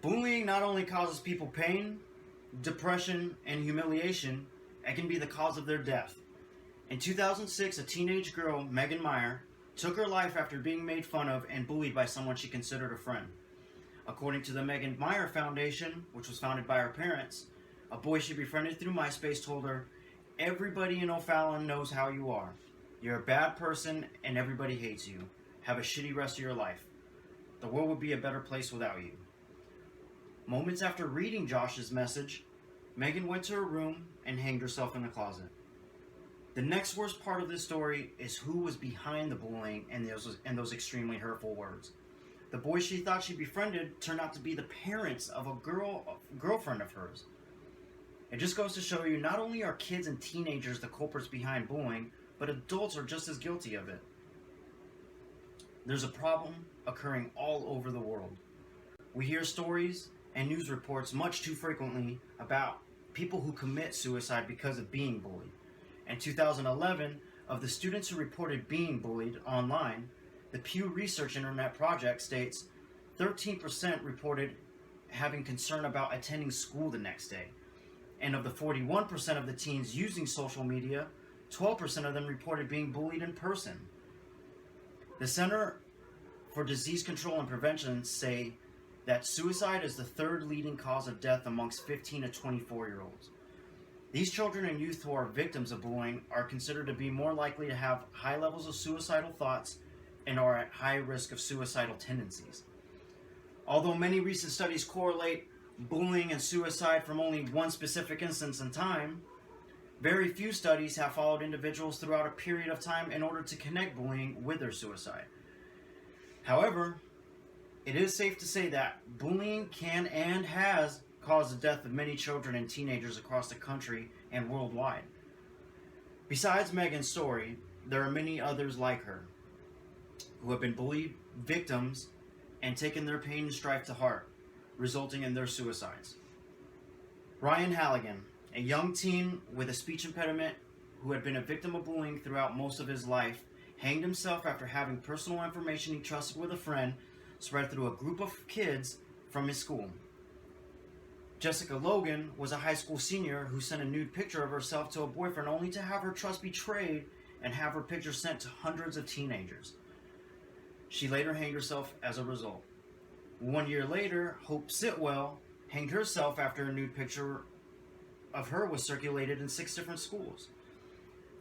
Bullying not only causes people pain, depression, and humiliation, it can be the cause of their death. In 2006, a teenage girl, Megan Meyer, took her life after being made fun of and bullied by someone she considered a friend. According to the Megan Meyer Foundation, which was founded by her parents, a boy she befriended through MySpace told her, "Everybody in O'Fallon knows how you are. You're a bad person and everybody hates you. Have a shitty rest of your life. The world would be a better place without you." Moments after reading Josh's message, Megan went to her room and hanged herself in the closet. The next worst part of this story is who was behind the bullying and those extremely hurtful words. The boy she thought she befriended turned out to be the parents of a girlfriend of hers. It just goes to show you not only are kids and teenagers the culprits behind bullying, but adults are just as guilty of it. There's a problem occurring all over the world. We hear stories and news reports much too frequently about people who commit suicide because of being bullied. In 2011, of the students who reported being bullied online, the Pew Research Internet Project states 13% reported having concern about attending school the next day. And of the 41% of the teens using social media, 12% of them reported being bullied in person. The Center for Disease Control and Prevention say that suicide is the third leading cause of death amongst 15 to 24-year-olds. These children and youth who are victims of bullying are considered to be more likely to have high levels of suicidal thoughts and are at high risk of suicidal tendencies. Although many recent studies correlate bullying and suicide from only one specific instance in time, very few studies have followed individuals throughout a period of time in order to connect bullying with their suicide. However, it is safe to say that bullying can and has caused the death of many children and teenagers across the country and worldwide. Besides Megan's story, there are many others like her who have been bullied victims and taken their pain and strife to heart, resulting in their suicides. Ryan Halligan, a young teen with a speech impediment who had been a victim of bullying throughout most of his life, hanged himself after having personal information he trusted with a friend spread through a group of kids from his school. Jessica Logan was a high school senior who sent a nude picture of herself to a boyfriend only to have her trust betrayed and have her picture sent to hundreds of teenagers. She later hanged herself as a result. 1 year later, Hope Sitwell hanged herself after a nude picture of her was circulated in 6 different schools.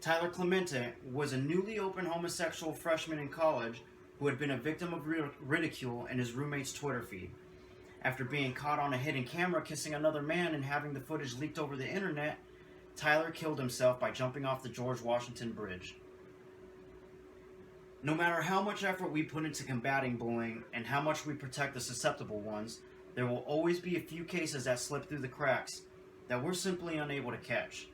Tyler Clemente was a newly open homosexual freshman in college who had been a victim of ridicule in his roommate's Twitter feed. After being caught on a hidden camera kissing another man and having the footage leaked over the internet, Tyler killed himself by jumping off the George Washington Bridge. No matter how much effort we put into combating bullying and how much we protect the susceptible ones, there will always be a few cases that slip through the cracks that we're simply unable to catch.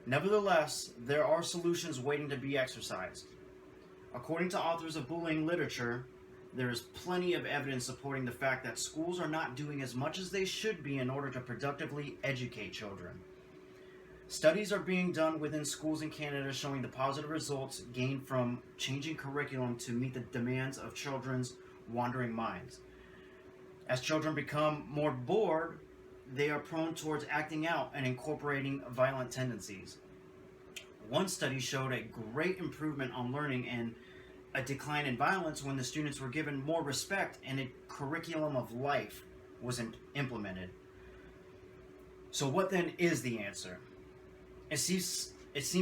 Nevertheless, there are solutions waiting to be exercised. According to authors of bullying literature, there is plenty of evidence supporting the fact that schools are not doing as much as they should be in order to productively educate children. Studies are being done within schools in Canada showing the positive results gained from changing curriculum to meet the demands of children's wandering minds. As children become more bored, they are prone towards acting out and incorporating violent tendencies. One study showed a great improvement on learning and a decline in violence when the students were given more respect and a curriculum of life was implemented. So what then is the answer? It seems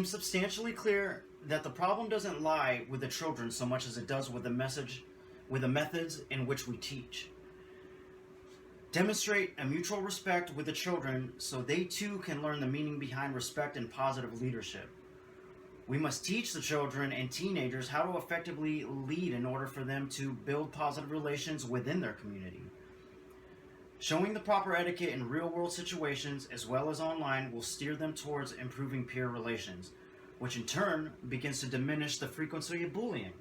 substantially clear that the problem doesn't lie with the children so much as it does with the methods in which we teach. Demonstrate a mutual respect with the children so they too can learn the meaning behind respect and positive leadership. We must teach the children and teenagers how to effectively lead in order for them to build positive relations within their community. Showing the proper etiquette in real-world situations as well as online will steer them towards improving peer relations, which in turn begins to diminish the frequency of bullying.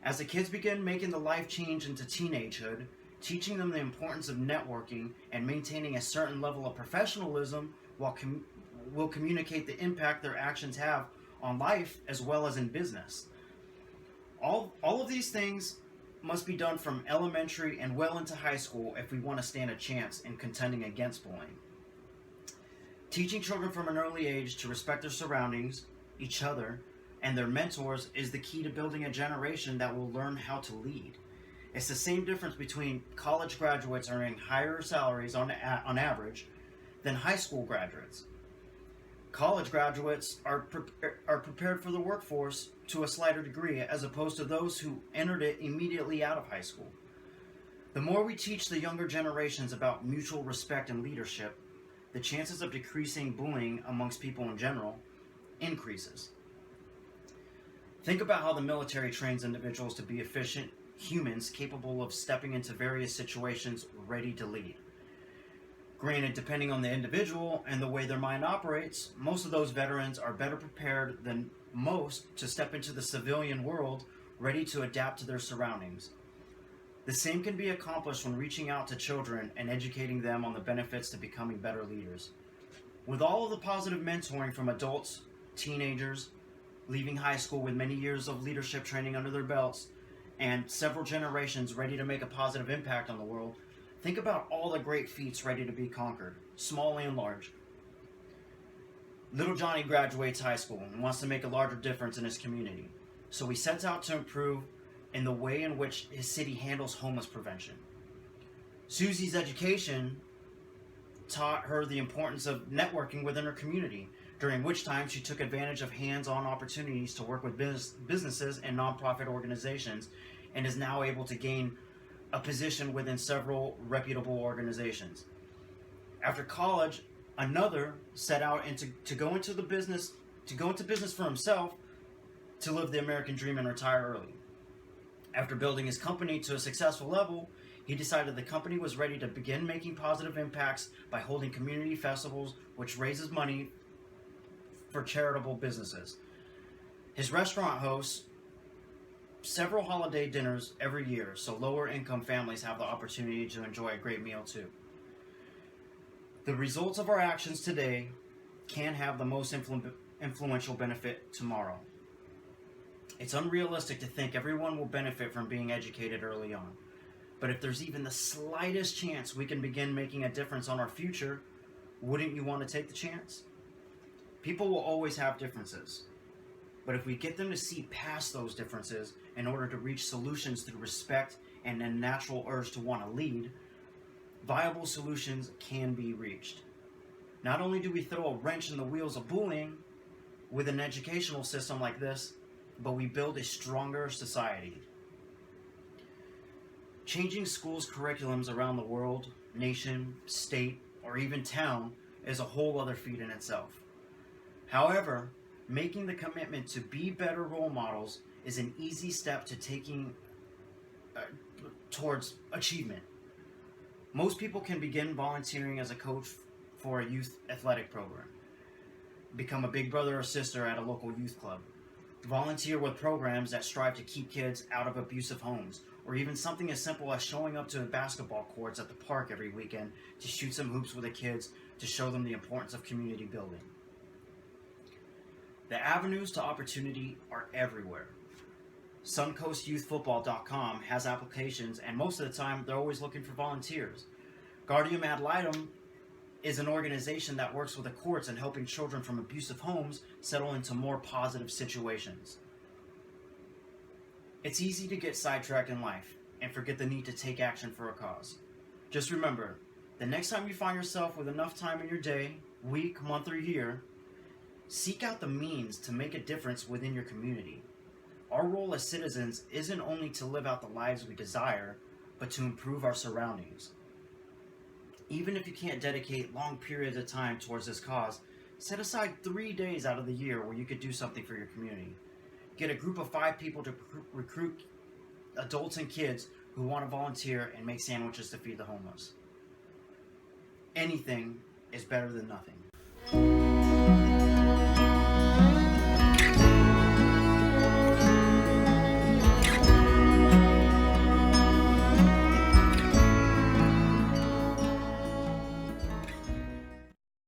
As the kids begin making the life change into teenagehood, teaching them the importance of networking and maintaining a certain level of professionalism will communicate the impact their actions have on life as well as in business. All of these things must be done from elementary and well into high school if we want to stand a chance in contending against bullying. Teaching children from an early age to respect their surroundings, each other, and their mentors is the key to building a generation that will learn how to lead. It's the same difference between college graduates earning higher salaries on average than high school graduates. College graduates are prepared for the workforce to a slighter degree as opposed to those who entered it immediately out of high school. The more we teach the younger generations about mutual respect and leadership, the chances of decreasing bullying amongst people in general increases. Think about how the military trains individuals to be efficient humans capable of stepping into various situations ready to lead. Granted, depending on the individual and the way their mind operates, most of those veterans are better prepared than most to step into the civilian world ready to adapt to their surroundings. The same can be accomplished when reaching out to children and educating them on the benefits to becoming better leaders. With all of the positive mentoring from adults, teenagers, leaving high school with many years of leadership training under their belts, and several generations ready to make a positive impact on the world, think about all the great feats ready to be conquered, small and large. Little Johnny graduates high school and wants to make a larger difference in his community, so he sets out to improve in the way in which his city handles homeless prevention. Susie's education taught her the importance of networking within her community, during which time she took advantage of hands-on opportunities to work with businesses and nonprofit organizations, and is now able to gain a position within several reputable organizations. After college, another set out to go into business for himself, to live the American dream and retire early. After building his company to a successful level, he decided the company was ready to begin making positive impacts by holding community festivals, which raises money for charitable businesses. His restaurant hosts several holiday dinners every year, so lower income families have the opportunity to enjoy a great meal too. The results of our actions today can have the most influential benefit tomorrow. It's unrealistic to think everyone will benefit from being educated early on. But if there's even the slightest chance we can begin making a difference on our future, wouldn't you want to take the chance? People will always have differences. But if we get them to see past those differences in order to reach solutions through respect and a natural urge to want to lead, viable solutions can be reached. Not only do we throw a wrench in the wheels of bullying with an educational system like this, but we build a stronger society. Changing schools' curriculums around the world, nation, state, or even town is a whole other feat in itself. However, making the commitment to be better role models is an easy step to taking towards achievement. Most people can begin volunteering as a coach for a youth athletic program, become a big brother or sister at a local youth club, volunteer with programs that strive to keep kids out of abusive homes, or even something as simple as showing up to basketball courts at the park every weekend to shoot some hoops with the kids to show them the importance of community building. The avenues to opportunity are everywhere. SuncoastYouthFootball.com has applications, and most of the time they're always looking for volunteers. Guardium Ad Litem is an organization that works with the courts in helping children from abusive homes settle into more positive situations. It's easy to get sidetracked in life and forget the need to take action for a cause. Just remember, the next time you find yourself with enough time in your day, week, month, or year, seek out the means to make a difference within your community. Our role as citizens isn't only to live out the lives we desire, but to improve our surroundings. Even if you can't dedicate long periods of time towards this cause, set aside 3 days out of the year where you could do something for your community. Get a group of 5 people to recruit adults and kids who want to volunteer and make sandwiches to feed the homeless. Anything is better than nothing.